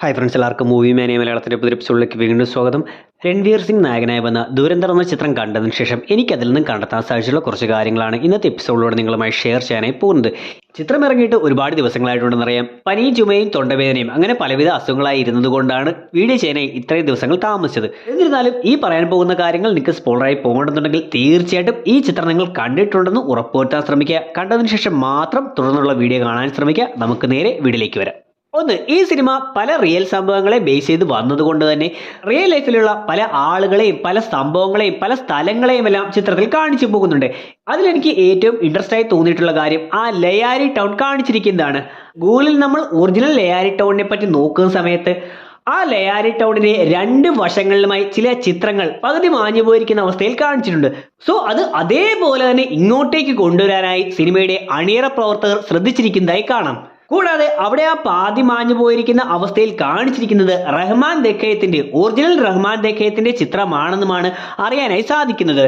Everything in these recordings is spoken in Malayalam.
ഹായ് ഫ്രണ്ട്സ്, എല്ലാവർക്കും മൂവി മാനിയ മലയാളത്തിൻ്റെ പുതിയ എപ്പിസോഡിലേക്ക് വീണ്ടും സ്വാഗതം. രൺവീർ സിംഗ് നായകനായി വന്ന ദുരന്തർ എന്ന ചിത്രം കണ്ടതിന് ശേഷം എനിക്കതിൽ നിന്നും കണ്ടെത്താൻ സാധിച്ചിട്ടുള്ള കുറച്ച് കാര്യങ്ങളാണ് ഇന്നത്തെ എപ്പിസോഡിലൂടെ നിങ്ങളുമായി ഷെയർ ചെയ്യാനായി പോകുന്നത്. ചിത്രം ഇറങ്ങിയിട്ട് ഒരുപാട് ദിവസങ്ങളായിട്ടുണ്ടെന്നറിയാം. പനിയും ചുമയും തൊണ്ടവേദനയും അങ്ങനെ പലവിധ അസുഖങ്ങളായി ഇരുന്നത് കൊണ്ടാണ് വീഡിയോ ചെയ്യാനായി ഇത്രയും ദിവസങ്ങൾ താമസിച്ചത്. എന്നിരുന്നാലും ഈ പറയാൻ പോകുന്ന കാര്യങ്ങൾ നിങ്ങൾക്ക് സ്പോയിലറായി പോകണമെന്നുണ്ടെങ്കിൽ തീർച്ചയായിട്ടും ഈ ചിത്രം നിങ്ങൾ കണ്ടിട്ടുണ്ടെന്ന് ഉറപ്പുവരുത്താൻ ശ്രമിക്കുക. കണ്ടതിന് ശേഷം മാത്രം തുടർന്നുള്ള വീഡിയോ കാണാൻ ശ്രമിക്കുക. നമുക്ക് നേരെ വീഡിയോയിലേക്ക് വരാം. ഒന്ന്, ഈ സിനിമ പല റിയൽ സംഭവങ്ങളെ ബേസ് ചെയ്ത് വന്നതുകൊണ്ട് തന്നെ റിയൽ ലൈഫിലുള്ള പല ആളുകളെയും പല സംഭവങ്ങളെയും പല സ്ഥലങ്ങളെയും എല്ലാം ചിത്രത്തിൽ കാണിച്ചു പോകുന്നുണ്ട്. അതിലെനിക്ക് ഏറ്റവും ഇൻട്രസ്റ്റ് ആയി തോന്നിയിട്ടുള്ള കാര്യം ആ ലയാരി ടൗൺ കാണിച്ചിരിക്കുന്നതാണ്. ഗൂഗിളിൽ നമ്മൾ ഒറിജിനൽ ലയാരി ടൗണിനെ പറ്റി നോക്കുന്ന സമയത്ത് ആ ലയാരി ടൗണിന്റെ രണ്ട് വശങ്ങളിലുമായി ചില ചിത്രങ്ങൾ പകുതി മാഞ്ഞു പോയിരിക്കുന്ന അവസ്ഥയിൽ കാണിച്ചിട്ടുണ്ട്. സോ അത് അതേപോലെ തന്നെ ഇങ്ങോട്ടേക്ക് കൊണ്ടുവരാനായി സിനിമയുടെ അണിയറ പ്രവർത്തകർ ശ്രദ്ധിച്ചിരിക്കുന്നതായി കാണാം. കൂടാതെ അവിടെ ആ പാതി മാഞ്ഞു പോയിരിക്കുന്ന അവസ്ഥയിൽ കാണിച്ചിരിക്കുന്നത് റഹ്മാൻ ദക്കയത്തിന്റെ ഒറിജിനൽ റഹ്മാൻ ദക്കയത്തിന്റെ ചിത്രമാണെന്നുമാണ് അറിയാനായി സാധിക്കുന്നത്.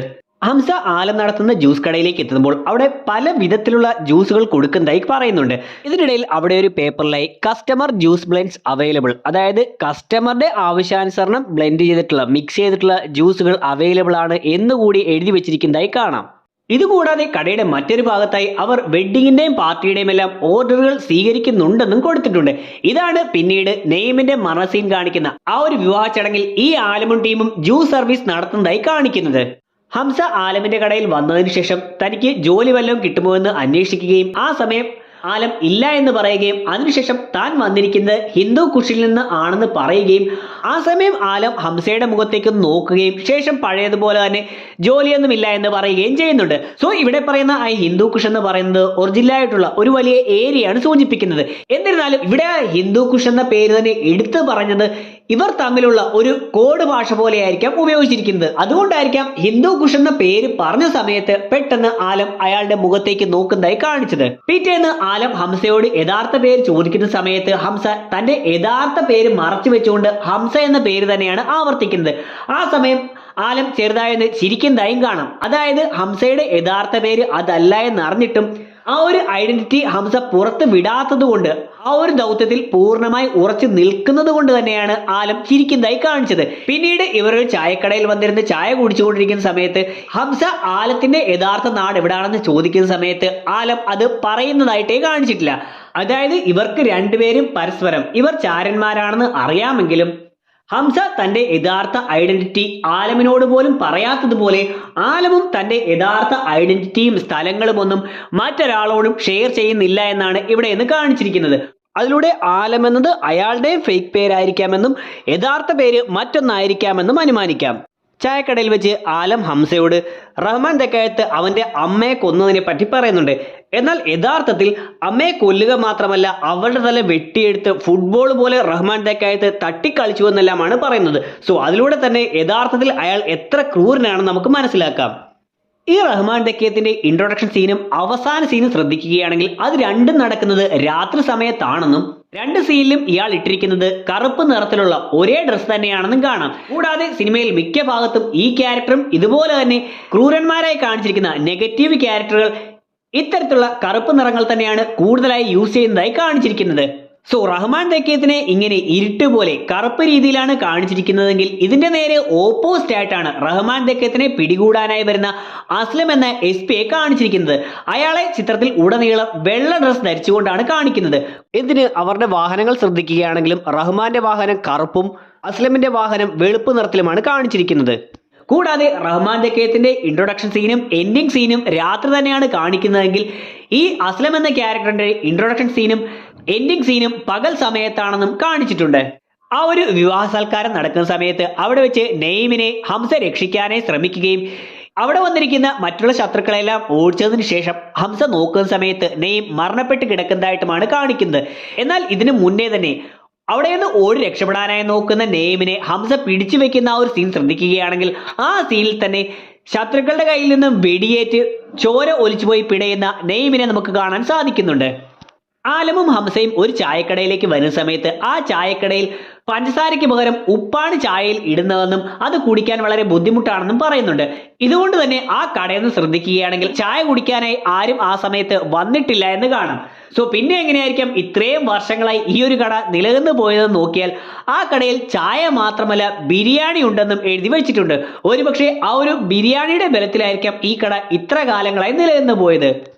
ഹംസ ആലം നടത്തുന്ന ജ്യൂസ് കടയിലേക്ക് എത്തുമ്പോൾ അവിടെ പല വിധത്തിലുള്ള ജ്യൂസുകൾ കൊടുക്കുന്നതായി പറയുന്നുണ്ട്. ഇതിനിടയിൽ അവിടെ ഒരു പേപ്പറിലായി കസ്റ്റമർ ജ്യൂസ് ബ്ലെൻഡ്സ് അവൈലബിൾ, അതായത് കസ്റ്റമറുടെ ആവശ്യാനുസരണം ബ്ലെൻഡ് ചെയ്തിട്ടുള്ള മിക്സ് ചെയ്തിട്ടുള്ള ജ്യൂസുകൾ അവൈലബിൾ ആണ് എന്നുകൂടി എഴുതി വെച്ചിരിക്കുന്നതായി കാണാം. ഇതുകൂടാതെ കടയുടെ മറ്റൊരു ഭാഗത്തായി അവർ വെഡ്ഡിങ്ങിന്റെയും പാർട്ടിയുടെയും എല്ലാം ഓർഡറുകൾ സ്വീകരിക്കുന്നുണ്ടെന്നും കൊടുത്തിട്ടുണ്ട്. ഇതാണ് പിന്നീട് നെയ്മിന്റെ മരണസീൻ കാണിക്കുന്ന ആ ഒരു വിവാഹ ചടങ്ങിൽ ഈ ആലമും ടീമും ജ്യൂസ് സർവീസ് നടത്തുന്നതായി കാണിക്കുന്നത്. ഹംസ ആലമിന്റെ കടയിൽ വന്നതിന് ശേഷം തനിക്ക് ജോലി വല്ലതും കിട്ടുമോ എന്ന് അന്വേഷിക്കുകയും ആ സമയം ആലം ഇല്ല എന്ന് പറയുകയും അതിനുശേഷം താൻ വന്നിരിക്കുന്നത് ഹിന്ദു കുഷിൽ നിന്ന് ആണെന്ന് പറയുകയും ആ സമയം ആലം ഹംസയുടെ മുഖത്തേക്ക് നോക്കുകയും ശേഷം പഴയതുപോലെ തന്നെ ജോലിയൊന്നും ഇല്ല എന്ന് പറയുകയും ചെയ്യുന്നുണ്ട്. സോ ഇവിടെ പറയുന്ന ആ ഹിന്ദു കുഷ് എന്ന് പറയുന്നത് ഒറിജിനലായിട്ടുള്ള ഒരു വലിയ ഏരിയയാണ് സൂചിപ്പിക്കുന്നത്. എന്നിരുന്നാലും ഇവിടെ ആ ഹിന്ദു കുഷ് എന്ന പേര് തന്നെ എടുത്തു പറഞ്ഞത് ഇവർ തമ്മിലുള്ള ഒരു കോഡ് ഭാഷ പോലെയായിരിക്കാം ഉപയോഗിച്ചിരിക്കുന്നത്. അതുകൊണ്ടായിരിക്കാം ഹിന്ദു കുഷ് എന്ന പേര് പറഞ്ഞ സമയത്ത് പെട്ടെന്ന് ആലം അയാളുടെ മുഖത്തേക്ക് നോക്കുന്നതായി കാണിച്ചത്. പിറ്റേന്ന് ആലം ഹംസയോട് യഥാർത്ഥ പേര് ചോദിക്കുന്ന സമയത്ത് ഹംസ തന്റെ യഥാർത്ഥ പേര് മറച്ചു വെച്ചുകൊണ്ട് ഹംസ എന്ന പേര് തന്നെയാണ് ആവർത്തിക്കുന്നത്. ആ സമയം ആലം ചെറുതായെന്ന് ചിരിക്കുന്നതായും കാണാം. അതായത് ഹംസയുടെ യഥാർത്ഥ പേര് അതല്ല എന്നറിഞ്ഞിട്ടും ആ ഒരു ഐഡന്റിറ്റി ഹംസ പുറത്ത് വിടാത്തത് കൊണ്ട് ആ ഒരു ദൗത്യത്തിൽ പൂർണ്ണമായി ഉറച്ചു നിൽക്കുന്നത് കൊണ്ട് തന്നെയാണ് ആലം ചിരിക്കുന്നതായി കാണിച്ചത്. പിന്നീട് ഇവർ ഒരു ചായക്കടയിൽ വന്നിരുന്ന് ചായ കുടിച്ചുകൊണ്ടിരിക്കുന്ന സമയത്ത് ഹംസ ആലത്തിന്റെ യഥാർത്ഥ നാട് എവിടാണെന്ന് ചോദിക്കുന്ന സമയത്ത് ആലം അത് പറയുന്നതായിട്ടേ കാണിച്ചിട്ടില്ല. അതായത് ഇവർക്ക് രണ്ടുപേരും പരസ്പരം ഇവർ ചാരന്മാരാണെന്ന് അറിയാമെങ്കിലും ഹംസ തന്റെ യഥാർത്ഥ ഐഡന്റിറ്റി ആലമിനോട് പോലും പറയാത്തതുപോലെ ആലമും തന്റെ യഥാർത്ഥ ഐഡന്റിറ്റിയും സ്ഥലങ്ങളും ഒന്നും മറ്റൊരാളോടും ഷെയർ ചെയ്യുന്നില്ല എന്നാണ് ഇവിടെ നിന്ന് കാണിച്ചിരിക്കുന്നത്. അതിലൂടെ ആലം എന്നത് അയാളുടെയും ഫേക്ക് പേരായിരിക്കാമെന്നും യഥാർത്ഥ പേര് മറ്റൊന്നായിരിക്കാമെന്നും അനുമാനിക്കാം. ചായക്കടയിൽ വെച്ച് ആലം ഹംസയോട് റഹ്മാൻ ദക്കായത്ത് അവന്റെ അമ്മയെ കൊന്നതിനെ പറ്റി പറയുന്നുണ്ട്. എന്നാൽ യഥാർത്ഥത്തിൽ അമ്മയെ കൊല്ലുക മാത്രമല്ല അവളുടെ തല വെട്ടിയെടുത്ത് ഫുട്ബോൾ പോലെ റഹ്മാൻ ദക്കായത്ത് തട്ടിക്കളിച്ചു എന്നെല്ലാമാണ് പറയുന്നത്. സോ അതിലൂടെ തന്നെ യഥാർത്ഥത്തിൽ അയാൾ എത്ര ക്രൂരനാണെന്ന് നമുക്ക് മനസ്സിലാക്കാം. ഈ റഹ്മാൻ ദക്കയത്തിന്റെ ഇൻട്രൊഡക്ഷൻ സീനും അവസാന സീനും ശ്രദ്ധിക്കുകയാണെങ്കിൽ അത് രണ്ടും നടക്കുന്നത് രാത്രി സമയത്താണെന്നും രണ്ട് സീനിലും ഇയാൾ ഇട്ടിരിക്കുന്നത് കറുപ്പ് നിറത്തിലുള്ള ഒരേ ഡ്രസ് തന്നെയാണെന്നും കാണാം. കൂടാതെ സിനിമയിൽ മിക്ക ഭാഗത്തും ഈ ക്യാരക്ടറും ഇതുപോലെ തന്നെ ക്രൂരന്മാരായി കാണിച്ചിരിക്കുന്ന നെഗറ്റീവ് ക്യാരക്ടറുകൾ ഇത്തരത്തിലുള്ള കറുപ്പ് നിറങ്ങൾ തന്നെയാണ് കൂടുതലായി യൂസ് ചെയ്യുന്നതായി കാണിച്ചിരിക്കുന്നത്. സോ റഹ്മാൻ ദക്കയത്തിനെ ഇങ്ങനെ ഇരുട്ട് പോലെ കറുപ്പ് രീതിയിലാണ് കാണിച്ചിരിക്കുന്നതെങ്കിൽ ഇതിന്റെ നേരെ ഓപ്പോസിറ്റ് ആയിട്ടാണ് റഹ്മാൻ ദക്കയത്തിനെ പിടികൂടാനായി വരുന്ന അസ്ലം എന്ന SP കാണിച്ചിരിക്കുന്നത്. അയാളെ ചിത്രത്തിൽ ഉടനീളം വെള്ള ഡ്രസ് ധരിച്ചുകൊണ്ടാണ് കാണിക്കുന്നത്. ഇതിന് അവരുടെ വാഹനങ്ങൾ ശ്രദ്ധിക്കുകയാണെങ്കിലും റഹ്മാന്റെ വാഹനം കറുപ്പും അസ്ലമിന്റെ വാഹനം വെളുപ്പ് നിറത്തിലുമാണ് കാണിച്ചിരിക്കുന്നത്. കൂടാതെ റഹ്മാൻ ദക്കയത്തിന്റെ ഇൻട്രൊഡക്ഷൻ സീനും എൻഡിങ് സീനും രാത്രി തന്നെയാണ് കാണിക്കുന്നതെങ്കിൽ ഈ അസ്ലം എന്ന ക്യാരക്ടറിന്റെ ഇൻട്രൊഡക്ഷൻ സീനും എൻഡിങ് സീനും പകൽ സമയത്താണെന്നും കാണിച്ചിട്ടുണ്ട്. ആ ഒരു വിവാഹ സൽക്കാരം നടക്കുന്ന സമയത്ത് അവിടെ വെച്ച് നെയ്മിനെ ഹംസ രക്ഷിക്കാനായി ശ്രമിക്കുകയും അവിടെ വന്നിരിക്കുന്ന മറ്റുള്ള ശത്രുക്കളെല്ലാം ഓടിച്ചതിന് ശേഷം ഹംസ നോക്കുന്ന സമയത്ത് നെയ്ം മരണപ്പെട്ട് കിടക്കുന്നതായിട്ടുമാണ് കാണിക്കുന്നത്. എന്നാൽ ഇതിനു മുന്നേ തന്നെ അവിടെ നിന്ന് ഓടി രക്ഷപ്പെടാനായി നോക്കുന്ന നെയ്മിനെ ഹംസ പിടിച്ചു വെക്കുന്ന ആ ഒരു സീൻ ശ്രദ്ധിക്കുകയാണെങ്കിൽ ആ സീനിൽ തന്നെ ശത്രുക്കളുടെ കയ്യിൽ നിന്നും വെടിയേറ്റ് ചോര ഒലിച്ചുപോയി പിടയുന്ന നെയ്മിനെ നമുക്ക് കാണാൻ സാധിക്കുന്നുണ്ട്. ആലമും ഹംസയും ഒരു ചായക്കടയിലേക്ക് വരുന്ന സമയത്ത് ആ ചായക്കടയിൽ പഞ്ചസാരയ്ക്ക് പകരം ഉപ്പാണ് ചായയിൽ ഇടുന്നതെന്നും അത് കുടിക്കാൻ വളരെ ബുദ്ധിമുട്ടാണെന്നും പറയുന്നുണ്ട്. ഇതുകൊണ്ട് തന്നെ ആ കടയിൽ നിന്ന് ശ്രദ്ധിക്കുകയാണെങ്കിൽ ചായ കുടിക്കാനായി ആരും ആ സമയത്ത് വന്നിട്ടില്ല എന്ന് കാണാം. സോ പിന്നെ എങ്ങനെയായിരിക്കാം ഇത്രയും വർഷങ്ങളായി ഈ ഒരു കട നിലനിന്ന് പോയതെന്ന് നോക്കിയാൽ ആ കടയിൽ ചായ മാത്രമല്ല ബിരിയാണി ഉണ്ടെന്നും എഴുതി വെച്ചിട്ടുണ്ട്. ഒരുപക്ഷെ ആ ഒരു ബിരിയാണിയുടെ ബലത്തിലായിരിക്കാം ഈ കട ഇത്ര കാലങ്ങളായി നിലനിന്ന് പോയത്.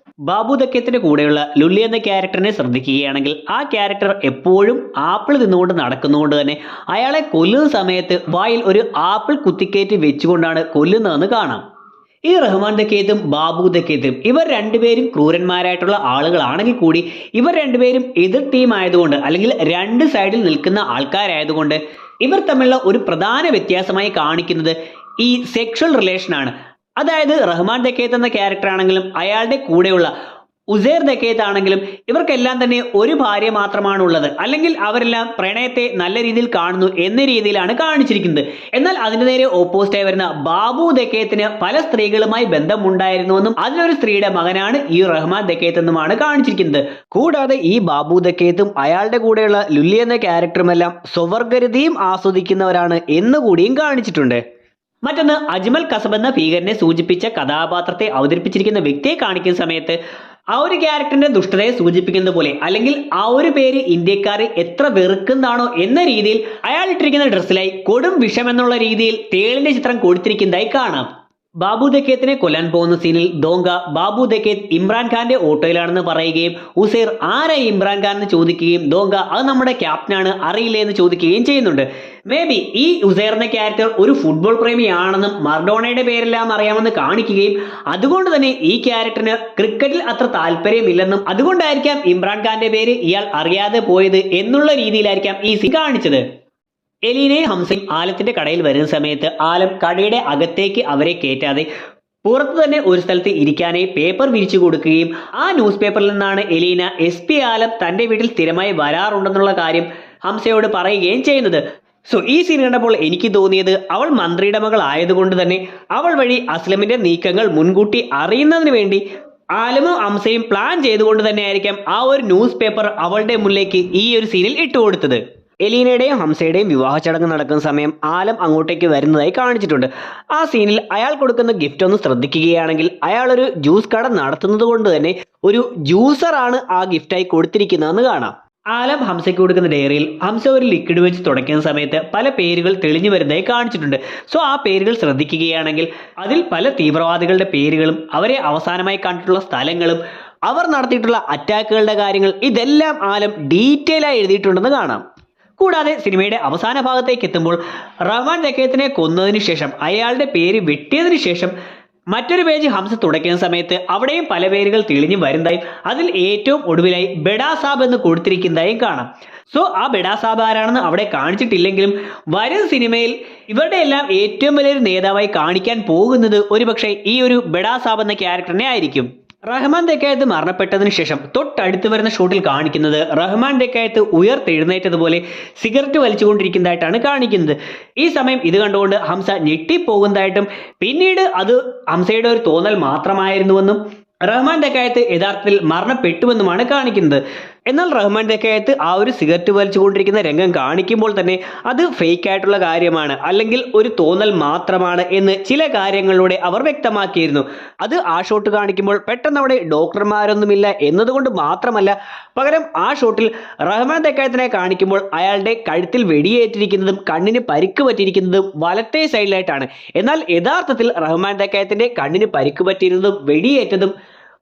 ബാബു ദക്കേത്തിന്റെ കൂടെയുള്ള ലുല്ലി എന്ന ക്യാരക്ടറിനെ ശ്രദ്ധിക്കുകയാണെങ്കിൽ ആ ക്യാരക്ടർ എപ്പോഴും ആപ്പിൾ തിന്നുകൊണ്ട് നടക്കുന്നതുകൊണ്ട് തന്നെ അയാളെ കൊല്ലുന്ന സമയത്ത് വായിൽ ഒരു ആപ്പിൾ കുത്തിക്കയറ്റി വെച്ചുകൊണ്ടാണ് കൊല്ലുന്നതെന്ന് കാണാം. ഈ റഹ്മാൻ ദക്കേത്തും ബാബു ദക്കേത്തും ഇവർ രണ്ടുപേരും ക്രൂരന്മാരായിട്ടുള്ള ആളുകളാണെങ്കിൽ കൂടി ഇവർ രണ്ടുപേരും എതിർ ടീം ആയതുകൊണ്ട് അല്ലെങ്കിൽ രണ്ട് സൈഡിൽ നിൽക്കുന്ന ആൾക്കാരായതുകൊണ്ട് ഇവർ തമ്മിലുള്ള ഒരു പ്രധാന വ്യത്യാസമായി കാണിക്കുന്നത് ഈ സെക്ഷൽ റിലേഷൻ ആണ്. അതായത് റഹ്മാൻ ദക്കേത്ത് എന്ന ക്യാരക്ടർ ആണെങ്കിലും അയാളുടെ കൂടെയുള്ള ഉസൈർ ദക്കേത്ത് ആണെങ്കിലും ഇവർക്കെല്ലാം തന്നെ ഒരു ഭാര്യ മാത്രമാണ് ഉള്ളത്, അല്ലെങ്കിൽ അവരെല്ലാം പ്രണയത്തെ നല്ല രീതിയിൽ കാണുന്നു എന്ന രീതിയിലാണ് കാണിച്ചിരിക്കുന്നത്. എന്നാൽ അതിന് നേരെ ഓപ്പോസിറ്റായി വരുന്ന ബാബു ദക്കേത്തിന് പല സ്ത്രീകളുമായി ബന്ധമുണ്ടായിരുന്നുവെന്നും അതിലൊരു സ്ത്രീയുടെ മകനാണ് ഈ റഹ്മാൻ ദക്കേത്ത് എന്നുമാണ് കാണിച്ചിരിക്കുന്നത്. കൂടാതെ ഈ ബാബു ദക്കേത്തും അയാളുടെ കൂടെയുള്ള ലുല്ലി എന്ന ക്യാരക്ടറുമെല്ലാം സ്വവർഗരതിയും ആസ്വദിക്കുന്നവരാണ് എന്നുകൂടിയും കാണിച്ചിട്ടുണ്ട്. മറ്റൊന്ന്, അജ്മൽ കസബ് എന്ന ഭീകരനെ സൂചിപ്പിച്ച കഥാപാത്രത്തെ അവതരിപ്പിച്ചിരിക്കുന്ന വ്യക്തിയെ കാണിക്കുന്ന സമയത്ത് ആ ഒരു ക്യാരക്ടറിന്റെ ദുഷ്ടതയെ സൂചിപ്പിക്കുന്നത് പോലെ, അല്ലെങ്കിൽ ആ ഒരു പേര് ഇന്ത്യക്കാരെ എത്ര വെറുക്കുന്നതാണോ എന്ന രീതിയിൽ അയാൾ ഇട്ടിരിക്കുന്ന ഡ്രസ്സിലായി കൊടും വിഷം എന്നുള്ള രീതിയിൽ തേളിന്റെ ചിത്രം കൊടുത്തിരിക്കുന്നതായി കാണാം. ബാബു ദക്കേത്തിനെ കൊല്ലാൻ പോകുന്ന സീനിൽ ദോങ്ക ബാബു ദക്കേത്ത് ഇമ്രാൻഖാന്റെ ഓട്ടോയിലാണെന്ന് പറയുകയും ഉസൈർ ആരായി ഇമ്രാൻഖാൻ എന്ന് ചോദിക്കുകയും ദോങ്ക അത് നമ്മുടെ ക്യാപ്റ്റനാണ് അറിയില്ലേ എന്ന് ചോദിക്കുകയും ചെയ്യുന്നുണ്ട്. മേ ബി ഈ ഉസൈർ എന്ന ക്യാരക്ടർ ഒരു ഫുട്ബോൾ പ്രേമിയാണെന്നും മർഡോണയുടെ പേരെല്ലാം അറിയാമെന്ന് കാണിക്കുകയും അതുകൊണ്ട് തന്നെ ഈ ക്യാരക്ടറിന് ക്രിക്കറ്റിൽ അത്ര താല്പര്യമില്ലെന്നും അതുകൊണ്ടായിരിക്കാം ഇമ്രാൻഖാന്റെ പേര് ഇയാൾ അറിയാതെ പോയത് എന്നുള്ള രീതിയിലായിരിക്കാം ഈ സീൻ കാണിച്ചത്. എലീനയും ഹംസയും ആലത്തിന്റെ കടയിൽ വരുന്ന സമയത്ത് ആലം കടയുടെ അകത്തേക്ക് അവരെ കയറ്റാതെ പുറത്തു തന്നെ ഒരു സ്ഥലത്ത് ഇരിക്കാനായി പേപ്പർ വിരിച്ചു കൊടുക്കുകയും ആ ന്യൂസ് പേപ്പറിൽ നിന്നാണ് എലീന SP ആലം തന്റെ വീട്ടിൽ സ്ഥിരമായി വരാറുണ്ടെന്നുള്ള കാര്യം ഹംസയോട് പറയുകയും ചെയ്യുന്നത്. സോ ഈ സീൻ കണ്ടപ്പോൾ എനിക്ക് തോന്നിയത് അവൾ മന്ത്രിയുടെ മകൾ ആയതുകൊണ്ട് തന്നെ അവൾ വഴി അസ്ലമിന്റെ നീക്കങ്ങൾ മുൻകൂട്ടി അറിയുന്നതിന് വേണ്ടി ആലമും ഹംസയും പ്ലാൻ ചെയ്തുകൊണ്ട് തന്നെ ആയിരിക്കാം ആ ഒരു ന്യൂസ് പേപ്പർ അവളുടെ മുന്നിലേക്ക് ഈ ഒരു സീനിൽ ഇട്ടുകൊടുത്തത്. എലീനയുടെയും ഹംസയുടെയും വിവാഹ ചടങ്ങ് നടക്കുന്ന സമയം ആലം അങ്ങോട്ടേക്ക് വരുന്നതായി കാണിച്ചിട്ടുണ്ട്. ആ സീനിൽ അയാൾ കൊടുക്കുന്ന ഗിഫ്റ്റ് ഒന്ന് ശ്രദ്ധിക്കുകയാണെങ്കിൽ അയാൾ ഒരു ജ്യൂസ് കട നടത്തുന്നത് കൊണ്ട് തന്നെ ഒരു ജ്യൂസറാണ് ആ ഗിഫ്റ്റായി കൊടുത്തിരിക്കുന്നതെന്ന് കാണാം. ആലം ഹംസയ്ക്ക് കൊടുക്കുന്ന ഡയറിയിൽ ഹംസ ഒരു ലിക്വിഡ് വെച്ച് തുടയ്ക്കുന്ന സമയത്ത് പല പേരുകൾ തെളിഞ്ഞു വരുന്നതായി കാണിച്ചിട്ടുണ്ട്. സോ ആ പേരുകൾ ശ്രദ്ധിക്കുകയാണെങ്കിൽ അതിൽ പല തീവ്രവാദികളുടെ പേരുകളും അവരെ അവസാനമായി കണ്ടിട്ടുള്ള സ്ഥലങ്ങളും അവർ നടത്തിയിട്ടുള്ള അറ്റാക്കുകളുടെ കാര്യങ്ങൾ ഇതെല്ലാം ആലം ഡീറ്റെയിൽ ആയി എഴുതിയിട്ടുണ്ടെന്ന് കാണാം. കൂടാതെ സിനിമയുടെ അവസാന ഭാഗത്തേക്ക് എത്തുമ്പോൾ റഹ്മാൻ ദക്കേത്തിനെ കൊന്നതിന് ശേഷം അയാളുടെ പേര് വെട്ടിയതിനു ശേഷം മറ്റൊരു പേജ് ഹംസ തുടയ്ക്കുന്ന സമയത്ത് അവിടെയും പല പേരുകൾ തെളിഞ്ഞു വരുന്നതായും അതിൽ ഏറ്റവും ഒടുവിലായി ബെഡാ സാബ് എന്ന് കൊടുത്തിരിക്കുന്നതായും കാണാം. സോ ആ ബെഡാ സാബ് ആരാണെന്ന് അവിടെ കാണിച്ചിട്ടില്ലെങ്കിലും വരും സിനിമയിൽ ഇവരുടെ എല്ലാം ഏറ്റവും വലിയൊരു നേതാവായി കാണിക്കാൻ പോകുന്നത് ഒരുപക്ഷെ ഈ ഒരു ബെഡാ സാബ് എന്ന ക്യാരക്ടറിനെ ആയിരിക്കും. റഹ്മാൻ ദക്കായത്ത് മരണപ്പെട്ടതിന് ശേഷം തൊട്ടടുത്ത് വരുന്ന ഷോട്ടിൽ കാണിക്കുന്നത് റഹ്മാൻ ദക്കായത്ത് ഉയർത്തെഴുന്നേറ്റതുപോലെ സിഗരറ്റ് വലിച്ചുകൊണ്ടിരിക്കുന്നതായിട്ടാണ് കാണിക്കുന്നത്. ഈ സമയം ഇത് കണ്ടുകൊണ്ട് ഹംസ ഞെട്ടിപ്പോകുന്നതായിട്ടും പിന്നീട് അത് ഹംസയുടെ ഒരു തോന്നൽ മാത്രമായിരുന്നുവെന്നും റഹ്മാൻ ദക്കായത്ത് യഥാർത്ഥത്തിൽ മരണപ്പെട്ടുവെന്നുമാണ് കാണിക്കുന്നത്. എന്നാൽ റഹ്മാൻ ദക്കായത്ത് ആ ഒരു സിഗരറ്റ് വലിച്ചുകൊണ്ടിരിക്കുന്ന രംഗം കാണിക്കുമ്പോൾ തന്നെ അത് ഫേക്ക് ആയിട്ടുള്ള കാര്യമാണ്, അല്ലെങ്കിൽ ഒരു തോന്നൽ മാത്രമാണ് എന്ന് ചില കാര്യങ്ങളിലൂടെ അവർ വ്യക്തമാക്കിയിരുന്നു. അത് ആ ഷോട്ട് കാണിക്കുമ്പോൾ പെട്ടെന്ന് അവിടെ ഡോക്ടർമാരൊന്നുമില്ല എന്നതുകൊണ്ട് മാത്രമല്ല, പകരം ആ ഷോട്ടിൽ റഹ്മാൻ ദക്കായത്തിനെ കാണിക്കുമ്പോൾ അയാളുടെ കഴുത്തിൽ വെടിയേറ്റിരിക്കുന്നതും കണ്ണിന് പരിക്ക് പറ്റിയിരിക്കുന്നതും വലത്തെ സൈഡിലായിട്ടാണ്. എന്നാൽ യഥാർത്ഥത്തിൽ റഹ്മാൻ ദക്കായത്തിന്റെ കണ്ണിന് പരിക്ക് പറ്റിയിരുന്നതും വെടിയേറ്റതും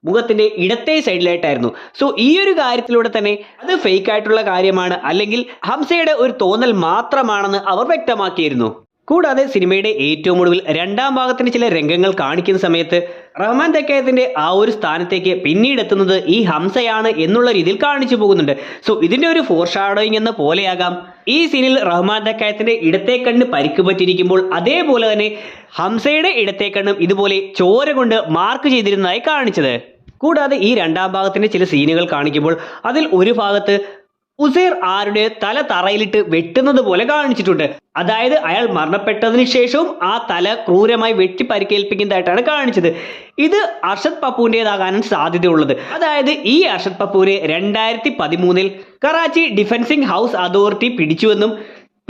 മുഖത്തിന്റെ ഇടത്തെ സൈഡിലായിട്ടായിരുന്നു. സോ ഈ ഒരു കാര്യത്തിലൂടെ തന്നെ അത് ഫേക്ക് ആയിട്ടുള്ള കാര്യമാണ്, അല്ലെങ്കിൽ ഹംസയുടെ ഒരു തോന്നൽ മാത്രമാണെന്ന് അവർ വ്യക്തമാക്കിയിരുന്നു. കൂടാതെ സിനിമയുടെ ഏറ്റവും ഒടുവിൽ രണ്ടാം ഭാഗത്തിന് ചില രംഗങ്ങൾ കാണിക്കുന്ന സമയത്ത് റഹ്മാൻ ദക്കായത്തിന്റെ ആ ഒരു സ്ഥാനത്തേക്ക് പിന്നീട് എത്തുന്നത് ഈ ഹംസയാണ് എന്നുള്ള രീതിയിൽ കാണിച്ചു പോകുന്നുണ്ട്. സോ ഇതിന്റെ ഒരു ഫോർഷാഡോയിങ് എന്ന പോലെയാകാം ഈ സീനിൽ റഹ്മാൻ ദക്കായത്തിന്റെ ഇടത്തെ കണ്ണ് പരിക്ക് പറ്റിയിരിക്കുമ്പോൾ അതേപോലെ തന്നെ ഹംസയുടെ ഇടത്തെ കണ്ണും ഇതുപോലെ ചോര കൊണ്ട് മാർക്ക് ചെയ്തിരുന്നതായി കാണിച്ചത്. കൂടാതെ ഈ രണ്ടാം ഭാഗത്തിന്റെ ചില സീനുകൾ കാണിക്കുമ്പോൾ അതിൽ ഒരു ഭാഗത്ത് ഉസൈർ ആരുടെ തല തറയിലിട്ട് വെട്ടുന്നത് പോലെ കാണിച്ചിട്ടുണ്ട്. അതായത് അയാൾ മരണപ്പെട്ടതിന് ശേഷവും ആ തല ക്രൂരമായി വെട്ടി പരിക്കേൽപ്പിക്കുന്നതായിട്ടാണ് കാണിച്ചത്. ഇത് അർഷദ് പപ്പുവിൻ്റെതാകാനാണ് സാധ്യതയുള്ളത്. അതായത് ഈ അർഷദ് പപ്പുവിനെ 2013 കറാച്ചി ഡിഫൻസിംഗ് ഹൗസ് അതോറിറ്റി പിടിച്ചുവെന്നും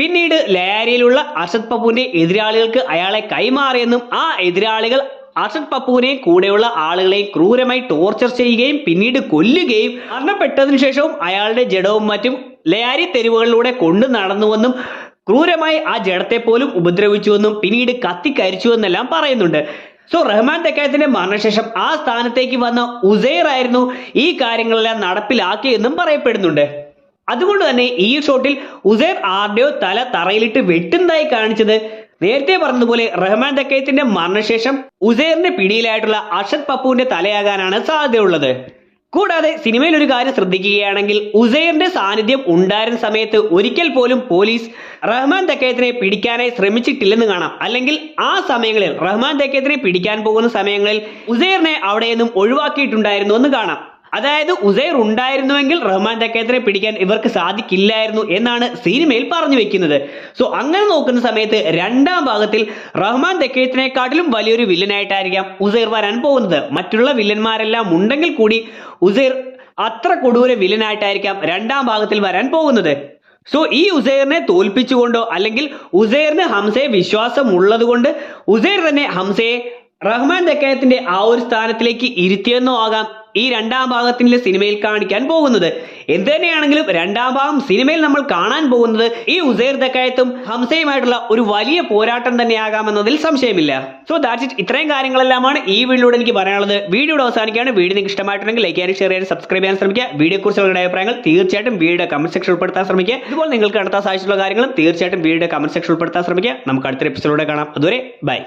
പിന്നീട് ലയാരിയിലുള്ള അർഷദ് പപ്പുവിന്റെ എതിരാളികൾക്ക് അയാളെ കൈമാറിയെന്നും ആ എതിരാളികൾ അർഷദ് പപ്പുവിനെ കൂടെയുള്ള ആളുകളെയും ക്രൂരമായി ടോർച്ചർ ചെയ്യുകയും പിന്നീട് കൊല്ലുകയും മരണപ്പെട്ടതിനു ശേഷവും അയാളുടെ ജഡവും മറ്റും ലയാരി തെരുവുകളിലൂടെ കൊണ്ടു നടന്നുവെന്നും ക്രൂരമായി ആ ജഡത്തെ പോലും ഉപദ്രവിച്ചുവെന്നും പിന്നീട് കത്തിക്കരിച്ചുവെന്നെല്ലാം പറയുന്നുണ്ട്. സോ റഹ്മാൻ തെക്കായത്തിന്റെ മരണശേഷം ആ സ്ഥാനത്തേക്ക് വന്ന ഉസൈർ ആയിരുന്നു ഈ കാര്യങ്ങളെല്ലാം നടപ്പിലാക്കിയെന്നും പറയപ്പെടുന്നുണ്ട്. അതുകൊണ്ട് തന്നെ ഈ ഷോട്ടിൽ ഉസൈർ ആരുടെയോ തല തറയിലിട്ട് വെട്ടുന്നതായി കാണിച്ചത് നേരത്തെ പറഞ്ഞതുപോലെ റഹ്മാൻ തെക്കയത്തിന്റെ മരണശേഷം ഉസൈറിന്റെ പിടിയിലായിട്ടുള്ള അർഷദ് പപ്പുവിന്റെ തലയാകാനാണ് സാധ്യതയുള്ളത്. കൂടാതെ സിനിമയിൽ ഒരു കാര്യം ശ്രദ്ധിക്കുകയാണെങ്കിൽ ഉസൈറിന്റെ സാന്നിധ്യം ഉണ്ടായിരുന്ന സമയത്ത് ഒരിക്കൽ പോലും പോലീസ് റഹ്മാൻ തെക്കയത്തിനെ പിടിക്കാനായി ശ്രമിച്ചിട്ടില്ലെന്ന് കാണാം. അല്ലെങ്കിൽ ആ സമയങ്ങളിൽ റഹ്മാൻ തെക്കയത്തിനെ പിടിക്കാൻ പോകുന്ന സമയങ്ങളിൽ ഉസൈറിനെ അവിടെ നിന്നും ഒഴിവാക്കിയിട്ടുണ്ടായിരുന്നു എന്ന് കാണാം. അതായത് ഉസൈർ ഉണ്ടായിരുന്നുവെങ്കിൽ റഹ്മാൻ തെക്കയത്തിനെ പിടിക്കാൻ ഇവർക്ക് സാധിക്കില്ലായിരുന്നു എന്നാണ് സിനിമയിൽ പറഞ്ഞു വെക്കുന്നത്. സോ അങ്ങനെ നോക്കുന്ന സമയത്ത് രണ്ടാം ഭാഗത്തിൽ റഹ്മാൻ തെക്കയത്തിനെക്കാട്ടിലും വലിയൊരു വില്ലനായിട്ടായിരിക്കാം ഉസൈർ വരാൻ പോകുന്നത്. മറ്റുള്ള വില്ലന്മാരെല്ലാം ഉണ്ടെങ്കിൽ കൂടി ഉസൈർ അത്ര കൊടൂര വില്ലനായിട്ടായിരിക്കാം രണ്ടാം ഭാഗത്തിൽ വരാൻ പോകുന്നത്. സോ ഈ ഉസൈറിനെ തോൽപ്പിച്ചുകൊണ്ടോ അല്ലെങ്കിൽ ഉസൈറിന് ഹംസയെ വിശ്വാസം ഉള്ളത് കൊണ്ട് ഉസൈർ തന്നെ ഹംസയെ റഹ്മാൻ തെക്കയത്തിന്റെ ആ ഒരു സ്ഥാനത്തിലേക്ക് ഇരുത്തിയെന്നോ ആകാം ഈ രണ്ടാം ഭാഗത്തിന്റെ സിനിമയിൽ കാണിക്കാൻ പോകുന്നത്. എന്ത് തന്നെയാണെങ്കിലും രണ്ടാം ഭാഗം സിനിമയിൽ നമ്മൾ കാണാൻ പോകുന്നത് ഈ ഉസൈർ തെക്കായത്തും ഹംസയുമായിട്ടുള്ള ഒരു വലിയ പോരാട്ടം തന്നെയാകാമെന്നതിൽ സംശയമില്ല. So that's it. ഇത്രയും കാര്യങ്ങളെല്ലാമാണ് ഈ വീഡിയോയിലൂടെ എനിക്ക് പറയാനുള്ളത്. വീഡിയോയുടെ അവസാനിക്കുകയാണ്. വീഡിയോ നിങ്ങൾക്ക് ഇഷ്ടമായിട്ടുണ്ടെങ്കിൽ ലൈക്ക് ചെയ്യാനും ഷെയർ ചെയ്യാനും സബ്സ്ക്രൈബ് ചെയ്യാൻ ശ്രമിക്കുക. വീഡിയോയെക്കുറിച്ചുള്ള നിങ്ങളുടെ അഭിപ്രായങ്ങൾ തീർച്ചയായിട്ടും വീഡിയോ കമന്റ് സെക്ഷൻ ഉൾപ്പെടുത്താൻ ശ്രമിക്കുക. ഇതുപോലെ നിങ്ങൾക്ക് നടത്താൻ സാധിച്ചിട്ടുള്ള കാര്യങ്ങളും തീർച്ചയായിട്ടും വീഡിയോ കമന്റ് സെക്ഷൻ ഉൾപ്പെടുത്താൻ ശ്രമിക്കുക. നമുക്ക് അടുത്ത എപ്പിസോഡിലൂടെ കാണാം. അതുവരെ ബൈ.